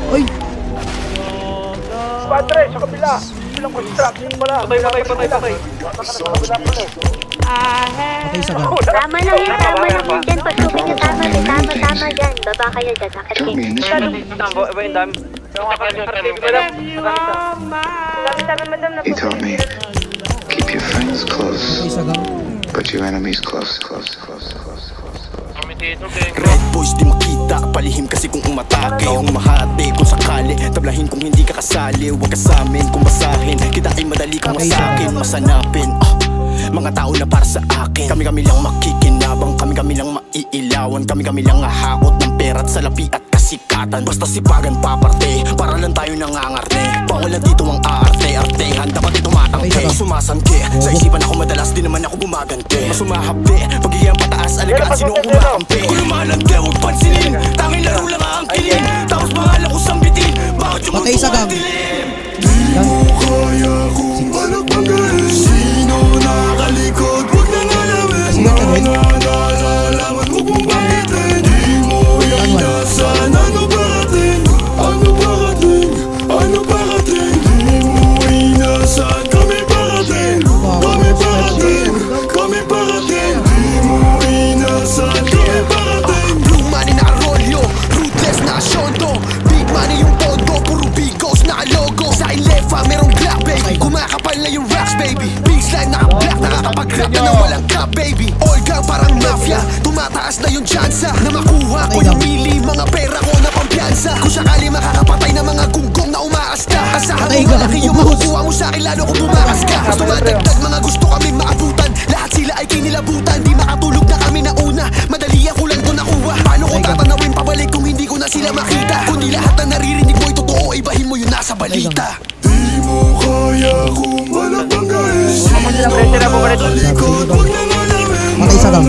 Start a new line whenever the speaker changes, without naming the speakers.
Uy!
Padre, sa kabila! Bilang construction mo lang.
Patay.
Patay sa gang.
Tama lang yan dyan. Pagtubig nyo, tama dyan. Baba kayo dyan, akit kayo.
He told me, keep your friends close,
Patay sa gang.
but your enemies close.
Red boys di makita, palihim kasi kung umatake. Humahati kung sakali, tablahin kung hindi ka kasali. Huwag ka sa'min kung basahin, kita ay madali kang masakin, masanapin. Mga tao na para sa akin, kami lang makikinabang, kami lang maiilawan, kami lang ahakot ng pera at salapi at kasikatan. Basta sipagan paparte, para lang tayo nangangarte. Bawal na dito ang aarte-artehan, dapat ito matangke. Sumasangke, sa isipan ako madalas, di naman ako gumagante. Masumahabi, pagiging pataas, alagaan sino ang kumakampi. Kung lumalante, huwag pansinin, tanging laro lang aangkilin. Tapos pangalan ko sambitin, bakit yung
Patay sa gang.
Di mo kaya kung palagpagain, sino nakalikod, huwag nang alamin. Mga nalalaman mo kung bakitin, di mo inasan. Ano parating, di mo inasan. Kami parating, di mo inasan. Kami parating. Blue money na arroyo, ruthless na asyondo. Big money yung pondo, puro bigos na logo. Sa ilefa merong black baby, kumakapal na yung racks baby. Baseline naka-black, nakakapag-rap na walang cap baby. All gang parang mafia, tumataas na yung tsansa na makuha ko yung mili, mga pera ko na pampiyansa. Kung sakali makakapatay na mga gunggong na umaasta, asahan mo malaki yung makukuha mo sa'kin lalo kung bumakas ka. Mas tumadagdag mga gusto kami maabutan, lahat sila ay kinilabutan. Di makatulog na kami na una, madali ako lang to nakuha. Paano ko tatanawin pabalik kung hindi ko na sila makita? Kundi lahat na naririnig mo ay totoo, ibahin mo yun nasa balita. Di mo kaya kung malapagain, sino nakalikod, huwag nang alamin.
Patay sa gang.